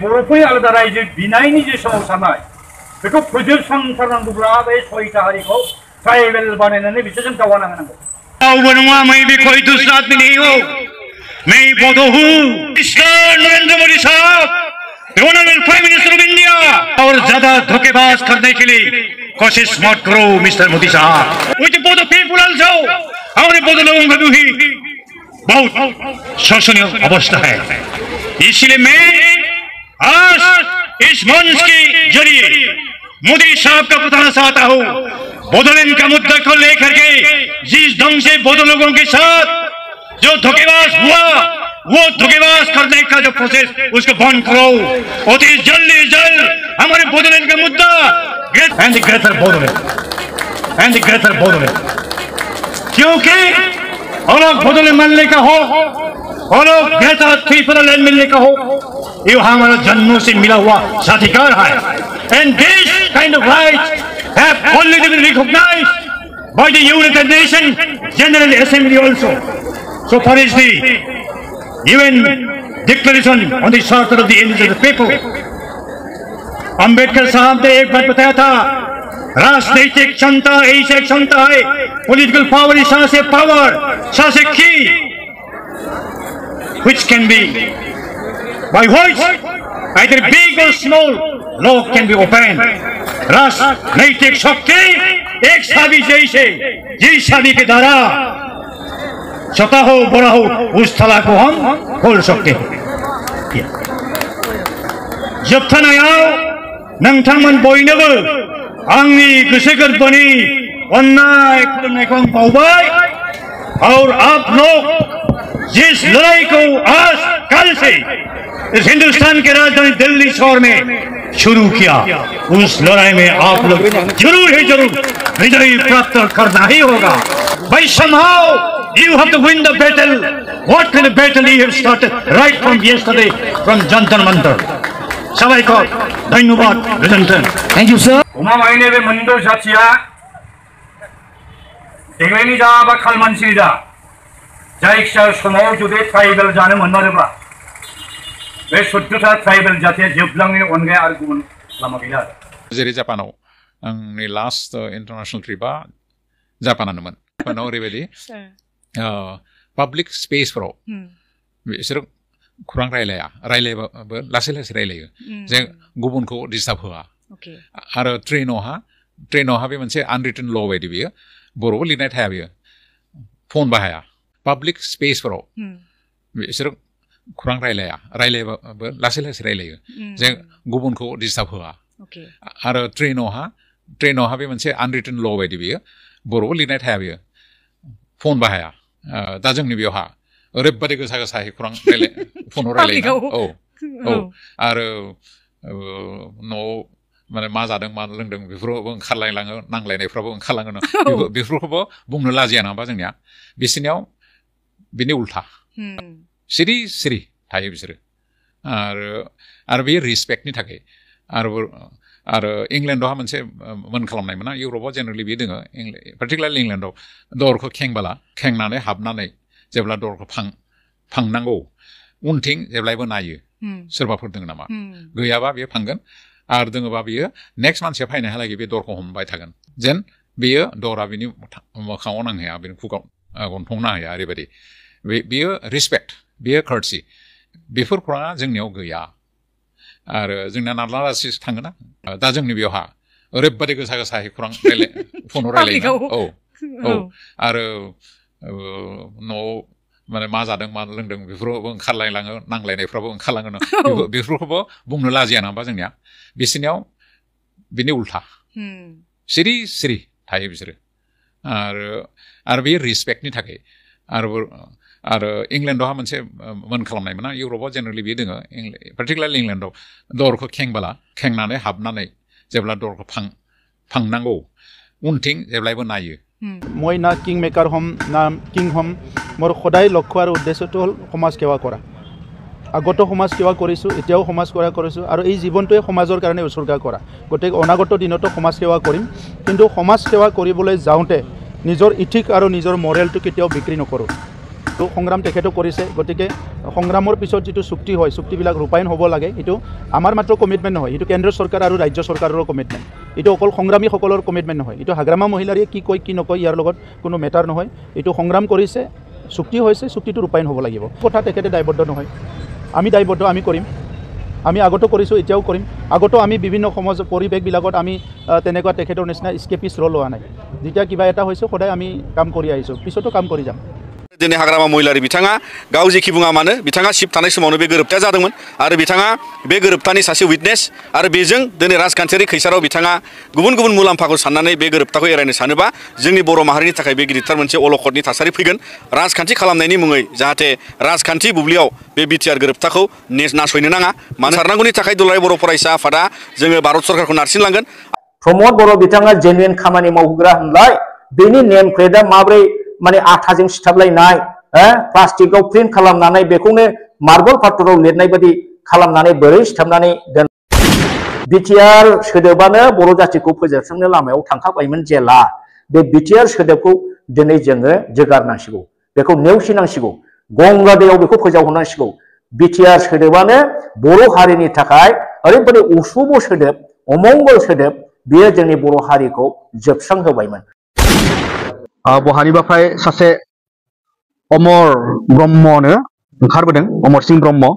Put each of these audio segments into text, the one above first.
बर'फोरनि आलादा रायजो बिनायनि जे सोमावसारनाय बेखौ फोजोबस्रांथारनांगौब्ला बे 6टा हारिखौ ट्राइबेल बानायनानै बिसोरजों दावहानांगौ। रावबो नङा मैं भी कोई दूसरा आदमी नहीं हूँ, मैं बोधो हूँ। नरेंद्र मोदी साहब honourable prime minister of India, और ज्यादा धोखेबाज करने के लिए कोशिश मत करो मिस्टर मोदी साहब। विद बोधो पीपल आल्सो, हमारे बोधो लोगों का भी बहुत शोषणीय अवस्था है। इसलिए मैं आज इस मंच के जरिए मोदी साहब का बताना चाहता हूँ, बोडोलैंड का मुद्दा को लेकर के जिस ढंग से बोडो लोगों के साथ जो धोखेबाज हुआ, वो धोखेबाज करने का जो प्रोसेस उसको बंद करो। और जल्द से जल्द हमारे बोडोलैंड का मुद्दा एंड ग्रेटर बोडोलैंड, क्योंकि और लोग बोडोलैंड मिलने का हो और लोग ग्रेटर त्रिपुरा लैंड मिलने का हो, ये हमारा जन्मों से मिला हुआ अधिकार है। And this kind of rights have already been recognized by the United Nations General Assembly also. So far is the UN Declaration on the Charter of the Indigenous People. Ambedkar साहब ने एक बात बताया था, राजनीतिक क्षमता ऐसी क्षमता है, political power is such a power, such a key, which can be by voice, either big or small, lock can be opened. राजनैतिक शक्ति एक चाबी जैसे, जिस चाबी के द्वारा छोटा हो बड़ा हो उस ताला को हम खोल सकते हैं। जोबथानायाव नोंथांमोन बयनोबो आंनि गोसो गोरबोनि अननाय खुलुमनायखौ आं बावबाय। और आप लोग जिस लड़ाई को आज कल से इस हिंदुस्तान के राजधानी दिल्ली शहर में शुरू किया, उस लड़ाई में आप लोग जरूर ही जरूर विजय प्राप्त करना ही होगा। By somehow you have to win the battle. What kind of battle you have started right from yesterday from Jantar Mantar. सबैको धन्यवाद, गोजोन्थों। Thank you sir. उमा माइने बे मोनद' जाथिया देग्लायनि जा बा खालमानसिनि जा जायखिजाया समाव जुदि ट्राइबेल जानो मोनमारोब्ला बे 14टा ट्राइबेल जातिया जोबलांनायनि अनगायै आरो गुबुन लामा गैला। जेरै जापानाव आंनि लास्ट इन्टारनेसनेल ट्रिपा जापानानोमोन। जापानाव ओरैबायदि पाब्लिक स्पेसफोराव बिसोर खुरां रायलायबाबो लासै लासै रायलायो, जे गुबुनखौ डिस्टार्ब होआ। आरो ट्रेनावहा बे मोनसे आनरिटेन ल बायदि बियो, बर'बो लिरनाय थाया, बियो फन बाहाया। पाब्लिक स्पेसफोराव बिसोर खुरां रायलायबाबो लासै लासै रायलायो, जे गुबुनखौ डिस्टार्ब होआ। आरो ट्रेनावहा बे मोनसे आनरिटेन ल बायदि बियो, बर'बो लिरनाय थाया, बियो फन बाहाया। दा जोंनि बेयावहा ओरैबादि गोसा गोसायै खुरां फनाव रायलायो। औ आरो न'आव माने मा जादों मा लोंदों बेफोरावबो ओंखारलायलाङो, नांलायनायफ्राबो ओंखारलाङो। बेफोरखौबो बुंनो लाजिया नामा जोंनिया, बिसोरनियाव बिनि उल्था सिरि सिरि थायो बिसोरो। आरो बे रिसपेक्टनि थाखाय। आरो इंलेन्डआवहा मोनसे मोन खालामनायमोन, इउरपआव जेनेरेलि बे दोङो, पार्टिकुलारलि इंलेन्डआव दरखौ खेंनानै हाबनानै जेब्ला दरखौ फांनांगौ उनथिं जेब्लायबो नायो सोरबाफोर दङ नामा, गैयाबा बेयो फांगोन, आरो दोङोबा बियो नेक्स्ट मानसिया फैनायहालागै बे दरखौ हमबाय थागोन, जेन बेयो दरा बिनि मोखाङाव नांहैया, बिनि खुगाव गन्थं नांहैया। ओरैबायदि बेयो रिसपेक्ट, बेयो कर्टसि। बेफोर खुराङा जोंनियाव गैया। आरो जोंना नारला रासि थाङोना, दा जोंनि बेयावहा ओरैबादि गोसा गोसायै खुरां फनाव रायलायो। औ आरो न'आव माने मा जादों मा लोंदों बेफोरावबो ओंखारलायलाङो, नांलायनायफ्राबो ओंखारलाङो। बेफोरखौबो बुंनो लाजिया नामा जोंनिया, बिसोरनियाव बिनि उल्था सिरि सिरि थायो बिसोरो। आरो बे रिसपेक्टनि थाखाय। आरो इंलेन्डआवहा मोनसे मोन खालामनायमोन, इउरपआव जेनेरेलि बे दोङो, पार्टिकुलारलि इंलेन्डआव दरखौ खेंनानै हाबनानै जेब्ला दरखौ फांनांगौ उनथिं जेब्लायबो नायो। মই না কিং মেকাৰ হ'ম না কিং হ'ম, মোৰ সদায় লক্ষ্য আৰু উদ্দেশ্যটো হ'ল সমাজ সেৱা কৰা। আগতো সমাজ সেৱা কৰিছোঁ, এতিয়াও সমাজ সেৱা কৰিছোঁ, আৰু এই জীৱনটোৱে সমাজৰ কাৰণে উৎসৰ্গা কৰা। গতিকে অনাগত দিনতো সমাজ সেৱা কৰিম, কিন্তু সমাজ সেৱা কৰিবলৈ যাওঁতে নিজৰ ইথিক আৰু নিজৰ মৰেলটো কেতিয়াও বিক্ৰী নকৰোঁ। সংগ্ৰাম তেখেতো কৰিছে গতিকে সংগ্ৰামৰ পিছত যিটো চুক্তি হয় চুক্তিবিলাক ৰূপায়ণ হ'ব লাগে এইটো আমাৰ মাত্ৰ কমিটমেণ্ট নহয় এইটো কেন্দ্ৰ চৰকাৰ আৰু ৰাজ্য চৰকাৰৰ কমিটমেণ্ট এইটো অকল সংগ্ৰামীসকলৰ কমিটমেণ্ট নহয় এইটো হাগ্ৰামা মহিলাৰীয়ে কি কয় কি নকয় ইয়াৰ লগত কোনো মেটাৰ নহয় এইটো সংগ্ৰাম কৰিছে চুক্তি হৈছে চুক্তিটো ৰূপায়ণ হ'ব লাগিব কথা তেখেতে দায়বদ্ধ নহয় আমি দায়বদ্ধ আমি কৰিম আমি আগতো কৰিছোঁ এতিয়াও কৰিম আগতো আমি বিভিন্ন সমাজ পৰিৱেশবিলাকত আমি তেনেকুৱা তেখেতৰ নিচিনা স্কেপিছ ৰ'ল লোৱা নাই যেতিয়া কিবা এটা হৈছে সদায় আমি কাম কৰি আহিছোঁ পিছতো কাম কৰি যাম दिनै हाग्रामा महिलारि बिथाङा गाव जेखि बुङा मानो बिथाङा सिप थानाय समावनो बे गोरोबथाया जादोंमोन आरो बिथाङा बे गोरोबथानि सासे उइटनेस आरो बेजों दिनै राजखान्थियारि खैसाराव बिथाङा गुबुन गुबुन मुलाम्फाखौ साननानै बे गोरोबथाखौ एरायनो सानोबा जोंनि बर' माहारिनि थाखाय बे गिदिरथार मोनसे अलखदनि थासारि फैगोन राजखान्थि खालामनायनि मुङै जाहाथे राजखान्थि बुब्लियाव बे बिटिआर गोरोबथाखौ नासयनो नाङा मानो सारनांगौनि थाखाय दुलाराय बर' फरायसा आफादा जोङो भारत सरकारखौ नारसिनलांगोन प्रमद बर' बिथाङा जेनुइन खामानि मावग्रा होनलाय बेनि नेम प्लेटआ माब्रै माने आथाजों सिथाबलायनाय प्लास्टिकआव प्रिन्ट खालामनानै बेखौनो मार्बल पाथराव लिरनाय बायदि खालामनानै बोरै सिथाबनानै दोन बिटिआर सोदोबानो बर' जातिखौ फोजोबस्रांनो लामायाव थांखाबायमोन जेला बे बिटिआर सोदोबखौ दिनै जोङो जोगारनांसिगौ बेखौ नेवसिनांसिगौ गंगा दैयाव बेखौ फोजावहरनांसिगौ बिटिआर सोदोबानो बर' हारिनि थाखाय ओरैबायदि उसुब सोदोब अमंगल सोदोब बेयो जोंनि बर' हारिखौ जोबस्रांहोबायमोन बहानिबाफ्राय सासे अमर ब्रह्मनो ओंखारबोदों अमर सिंह ब्रह्म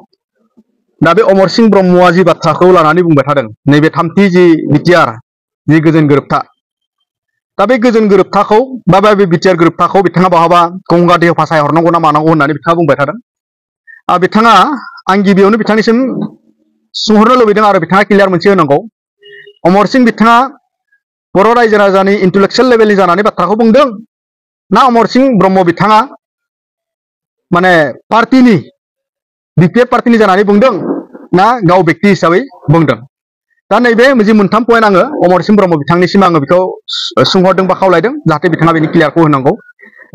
दा बे अमर सिंह ब्रह्मआ जि बाथ्राखौ लानानै बुंबाय थादों नैबे थामथि जि बिटिआर जि गोजोन गोरोबथा दा बे गोजोन गोरोबथाखौ बा बे बिटिआर गोरोबथाखौ बिथाङा बहाबा गंगा दैयाव फासायहरनांगौ ना मानांगौ होननानै बिथाङा बुंबाय थादों बिथाङा आं गिबियावनो बिथांनिसिम सोंहरनो लुबैदों आरो बिथाङा क्लियार मोनसे होनांगौ अमर सिंह बिथाङा बर' रायजो राजानि इन्टेलेक्चुवेल लेभेलनि जानानै बाथ्राखौ बुंदों ना अमर सिंह ब्रह्म बिथाङा माने पार्टीनि बिपिएफ पार्टीनि जानानै बुंदों ना गाव व्यक्ति हिसाबै बुंदों दा नैबे मोनसे मोनथाम पइन्ट आङो अमर सिंह ब्रह्म बिथांनिसिम आङो बेखौ सोंहरदों बा खावलायदों जाहाथे बिथाङा बेनि क्लियारखौ होनांगौ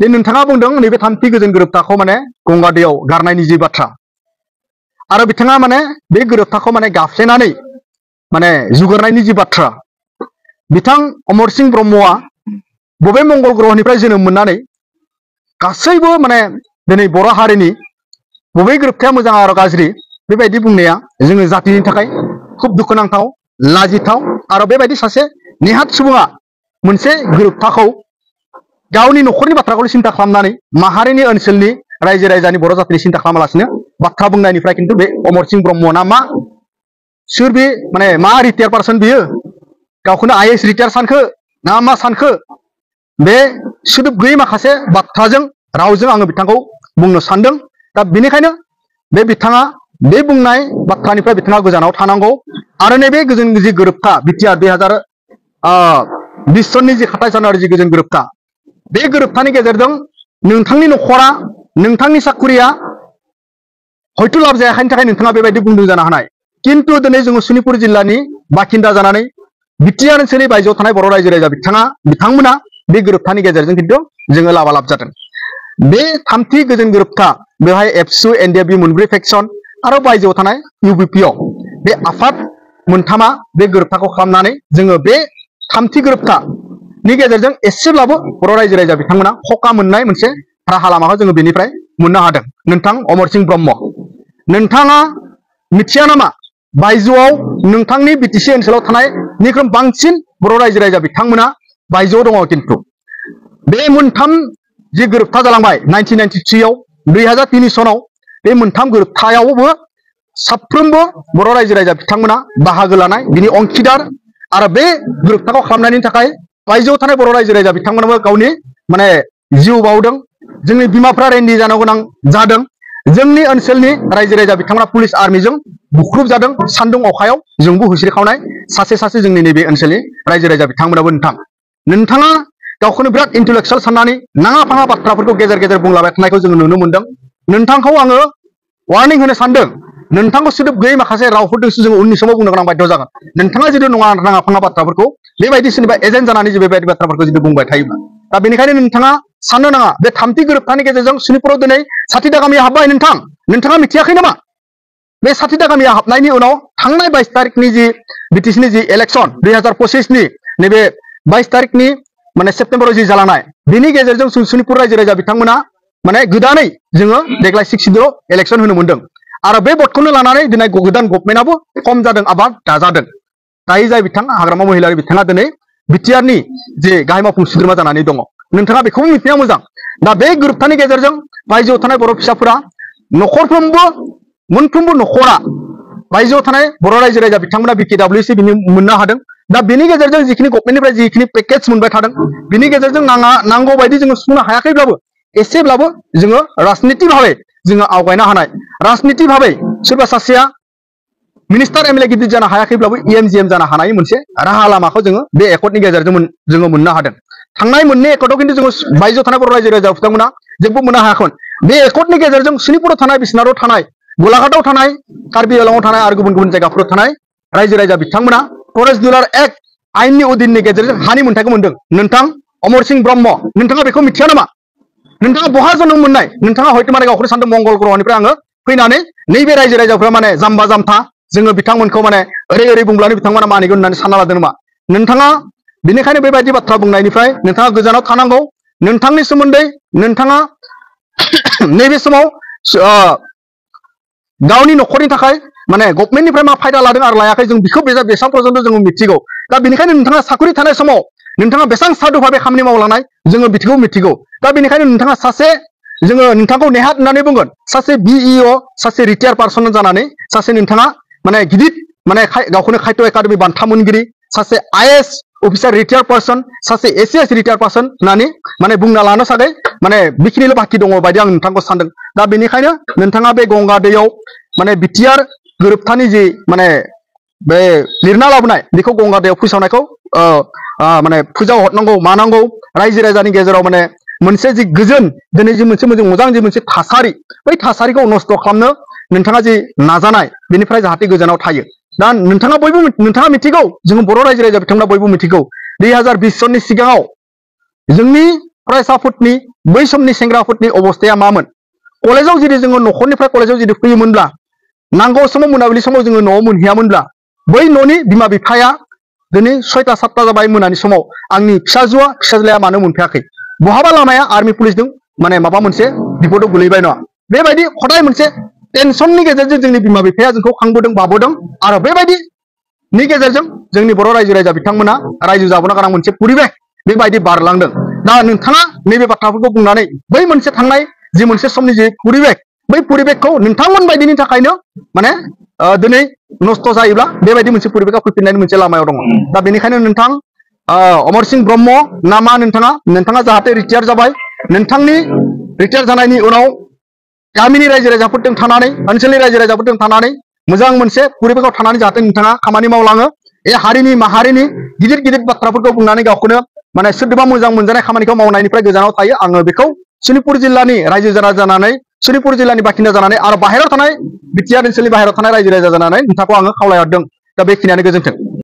दे नोंथाङा बुंदों नैबे थामथि गोजोन गोरोबथाखौ माने गंगा दैयाव गारनायनि जि बाथ्रा आरो बिथाङा माने बे गोरोबथाखौ माने गाफ्लेनानै माने जुगारनायनि जि बाथ्रा बिथां अमर सिंह ब्रह्मआ बबे मंगल ग्रहनिफ्राय जोनोम मोननानै गासैबो माने दिनै बर' हारिनि बबे गोरोबथाया मोजां आरो गाज्रि बेबायदि बुंनाया जोङो जातिनि थाखाय खुब दुखुनांथाव लाजिथाव आरो बेबायदि सासे नेहात सुबुङा मोनसे गोरोबथाखौ गावनि न'खरनि बाथ्राखौ सिन्था खालामनानै माहारिनि ओनसोलनि रायजो राजानि बर' जातिनि सिन्था खालामालासिनो बाथ्रा बुंनायनिफ्राय खिन्थु बे अमर सिंह ब्रह्मना मा सोर बे माने मा रिटायार पार्सन बियो गावखौनो आइएएस रिटायार सानखो ना मा सानखो बे सोदोब गैयै माखासे बाथ्राजों रावजों आङो बिथांखौ बुंनो सानदों दा बेनिखायनो बे बिथाङा बे बुंनाय बाथ्रानिफ्राय बिथाङा गोजानाव थानांगौ आरो नैबे गोजोन जि गोरोबथा बिटिआर 2020 सननि जि 27 जानुवारि जि गोजोन गोरोबथा बे गोरोबथानि गेजेरजों नोंथांनि न'खरा नोंथांनि साखुरिया हयथ' लाब जायाखैनि थाखाय नोंथाङा बेबायदि बुंदों जानो हानाय किन्तु दिनै जोङो सनितपुर जिल्लानि बाखिन्दा जानानै बिटिआर ओनसोलनि बायजोआव थानाय बर' रायजो राजा बिथांमोना बे गोरोबथानि गेजेरजों खिन्थु जोङो लाबालाब जादों बे थामथि गोजोन गोरोबथा बेवहाय एबसु एनडिएफबि मोनब्रै फेक्सन आरो बायजोआव थानाय इउबिपिअ बे आफाद मोनथामा बे गोरोबथाखौ खालामनानै जोङो बे थामथि गोरोबथानि गेजेरजों एसेब्लाबो बर' रायजो राजा बिथांमोना हका मोननाय मोनसे राहा लामाखौ जोङो बेनिफ्राय मोननो हादों नोंथां अमर सिंह ब्रह्म नोंथाङा मिथिया नामा बायजोआव नोंथांनि बिटिसि ओनसोलाव थानायनिख्रुइ बांसिन बर' रायजो राजा बिथांमोना बायजोआव दङ किन्तु बे मोनथाम जि गोरोबथा जालांबाय 1993 आव 2003 सनाव बे मोनथाम गोरोबथायावबो साफ्रोमबो बर' रायजो राजा बिथांमोना बाहागो लानाय बिनि अंखिदार आरो बे गोरोबथाखौ खालामनायनि थाखाय बायजोआव थानाय बर' रायजो राजा बिथांमोनाबो गावनि माने जिउ बावदों जोंनि बिमाफ्रा रेन्डि जानो गोनां जादों जोंनि ओनसोलनि रायजो राजा बिथांमोना पुलिस आर्मिजों बुख्रुब जादों सान्दुं अखायाव जोंबो हुस्रिखावनाय सासे सासे जोंनि नैबे ओनसोलनि रायजो राजा बिथांमोनाबो नोंथाङा गावखौनो बिराद इन्टेलेक्चुवेल साननानै नाङा फाङा बाथ्राफोरखौ गेजेर गेजेर बुंलाबाय थानायखौ जोङो नुनो मोनदों नोंथांखौ आङो वार्निं होनो सानदों नोंथांखौ सोदोब गैयै माखासे रावफोरजोंसो जोङो उननि समाव बुंनो गोनां बाध्य जागोन नोंथाङा जुदि नाङा फाङा बाथ्राफोरखौ बेबायदि सोरनिबा एजेन्ट जानानै जे बेबायदि बाथ्राफोरखौ जुदि बुंबाय थायोब्ला दा बेनिखायनो नोंथाङा साननो नाङा बे थामथि गोरोबथानि गेजेरजों सनितपुराव दिनै 60 दा गामिया हाबबाय नोंथाङा मिथियाखै नामा बे 60 दा गामिया हाबनायनि उनाव थांनाय 22 तारिखनि जि बिटिसिनि जि इलेक्सन 2025 नि नैबे 22 तारिखनि माने सेप्तेम्बराव जि जालांनाय बेनि गेजेरजों सनितपुर रायजो राजा बिथांमोना माने गोदानै जोङो देग्लाय 6 इलेक्सन होनो मोनदों आरो बे भटखौनो लानानै दिनै गोदान गभर्नमेन्टआबो खम जादों आबाद दाजादों दायो जाय बिथां हाग्रामा महिलारि बिथाङा दिनै बिटिआरनि जे गाहाय मावफुं सोद्रोमा जानानै दङ नोंथाङा बेखौ मिथिनाया मोजां दा बे गोरोबथानि गेजेरजों रायजोआव थानाय बर' फिसाफोरा न'खरफ्रोमबो मोनफ्रोमबो न'खरा रायजोआव थानाय बर' रायजो राजा बिथांमोना BKWC बिनि मोननो हादों दा बेनि गेजेरजों जिखिनि गभर्नमेन्टनिफ्राय जिखिनि पेकेज मोनबाय थादों बिनि गेजेरजों नांगौ बायदि जोङो सुफुंनो हायाखैब्लाबो एसेब्लाबो जोङो राजनिति भाबै जोङो आवगायनो हानाय राजनिति भाबै सोरबा सासेया मिनिस्टार एमएलए गिदिर जानो हायाखैब्लाबो EMGM जानो हानाय मोनसे राहा लामाखौ जोङो बे एकर्डनि गेजेरजों जोङो मोननो हादों थांनाय मोननै एकर्डआव खिन्थु जोङो बायजोआव थानाय बर' रायजो राजा बिथांमोना जेबो मोननो हायाखैमोन बे एकर्डनि गेजेरजों शनिपुराव थानाय बिश्वनाथआव थानाय गलाघाटआव थानाय कार्बि आंलंआव थानाय आरो गुबुन गुबुन जायगाफोराव थानाय रायजो राजा बिथांमोना फरेस्ट डिलार एक्ट आयेननि अधीननि गेजेरजों हानि मोन्थायखौ मोनदों नोंथां अमर सिंह ब्रह्म नोंथाङा बेखौ मिथिया नामा नोंथाङा बहा जोनोम मोननाय नोंथाङा हयथ' माने गावखौनो सानदों मंगल ग्रहनिफ्राय आङो फैनानै नैबे रायजो राजाफ्रा माने जाम्बा जाम्था जोङो बिथांमोनखौ माने ओरै बुंब्लानो बिथांमोना मानिगोन होननानै सानना लादों नामा नोंथाङा बेनिखायनो बेबायदि बाथ्रा बुंनायनिफ्राय नोंथाङा गोजानाव थानांगौ नोंथांनि सोमोन्दै नोंथाङा नैबे समाव गावनि न'खरनि थाखाय माने गभर्नमेन्टनिफ्राय मा फायदा लादों आरो लायाखै जों बेखौ बेसां पर्यन्त जोङो मिथिगौ दा बेनिखायनो नोंथाङा साखरि थानाय समाव नोंथाङा बेसां साधु भाबै खामानि मावलांनाय जोङो बिखौ मिथिगौ दा बेनिखायनो नोंथाङा सासे जोङो नोंथांखौ नेहात होननानै बुंगोन सासे BEO सासे रिटायार पार्सन जानानै सासे नोंथाङा माने गिदिर माने गावखौनो खायथ' एकाडेमि बान्था मोनगिरि सासे IAS अफिसार रिटायार पार्सन सासे ACS रिटायार पार्सन होननानै माने बुंना लानो सागै माने बेखिनिल' बाखि दङ बायदि आं नोंथांखौ सानदों दा बेनिखायनो नोंथाङा बे गंगा दैयाव माने बिटिआर गोरोबथानि जि माने बे लिरना लाबोनाय बेखौ गंगा दैयाव फोसावनायखौ माने फुजा हरनांगौ मानांगौ रायजो राजानि गेजेराव माने मोनसे जि गोजोन दिनै जि मोनसे मोजां जि मोनसे थासारि बै थासारिखौ नस्थ' खालामनो नोंथाङा जि नाजानाय बेनिफ्राय जाहाथे गोजानाव थायो दा नोंथाङा मिथिगौ जों बर' रायजो राजा बिथांमोना बयबो मिथिगौ 2020 सननि सिगाङाव जोंनि फरायसाफोरनि बै समनि सेंग्राफोरनि अबस्थाया मामोन कलेजाव जुदि जोङो न'खरनिफ्राय कलेजाव जुदि फैयोमोनब्ला नांगौ समाव मोनाबिलि समाव जोङो न'आव मोनहैयामोनब्ला बै न'नि बिमा बिफाया दिनै 6टा 7टा जाबाय मोनानि समाव आंनि फिसाज्लाया मानो मोनफैयाखै बहाबा लामाया आर्मी पुलिसजों माने माबा मोनसे बिपदआव गोलैबाय नङा बेबायदि हदाय मोनसे टेनसननि गेजेरजों जोंनि बिमा बिफाया जोंखौ खांबोदों बाबोदों आरो बेबायदिनि गेजेरजों जोंनि बर' रायजो राजा बिथांमोना रायजो जाबोनो गोनां मोनसे परिबेस बेबायदि बारलांदों दा नोंथाङा नैबे बाथ्राफोरखौ बुंनानै बै मोनसे थांनाय जि मोनसे समनि जि परिबेस बै परिबेसखौ नोंथांमोन बायदिनि थाखायनो माने दिनै नस्थ' जायोब्ला बेबायदि मोनसे परिबेसआ फैफिननायनि मोनसे लामायाव दङ दा बेनिखायनो नोंथां अमर सिंह ब्रह्म नामा नोंथाङा जाहाथे रिटायार जाबाय नोंथांनि रिटायार जानायनि उनाव गामिनि रायजो राजाफोरजों थानानै ओनसोलनि रायजो राजाफोरजों थानानै मोजां मोनसे परिबेसआव थानानै जाहाथे नोंथाङा खामानि मावलाङो हारिनि माहारिनि गिदिर गिदिर बाथ्राफोरखौ बुंनानै गावखौनो माने सोरदोबा मोजां मोनजानाय खामानिखौ मावनायनिफ्राय गोजानाव थायो आङो बेखौ शनिपुर जिल्लानि रायजो राजा जानानै शनिपुर जिल्लानि बाखिन्दा जानानै आरो बाहेरायाव थानाय बिटिआर ओनसोलनि बाहेरायाव थानाय रायजो राजा जानानै नोंथांखौ आङो खावलायहरदों दा बेखिनियानो गोजोन्थों।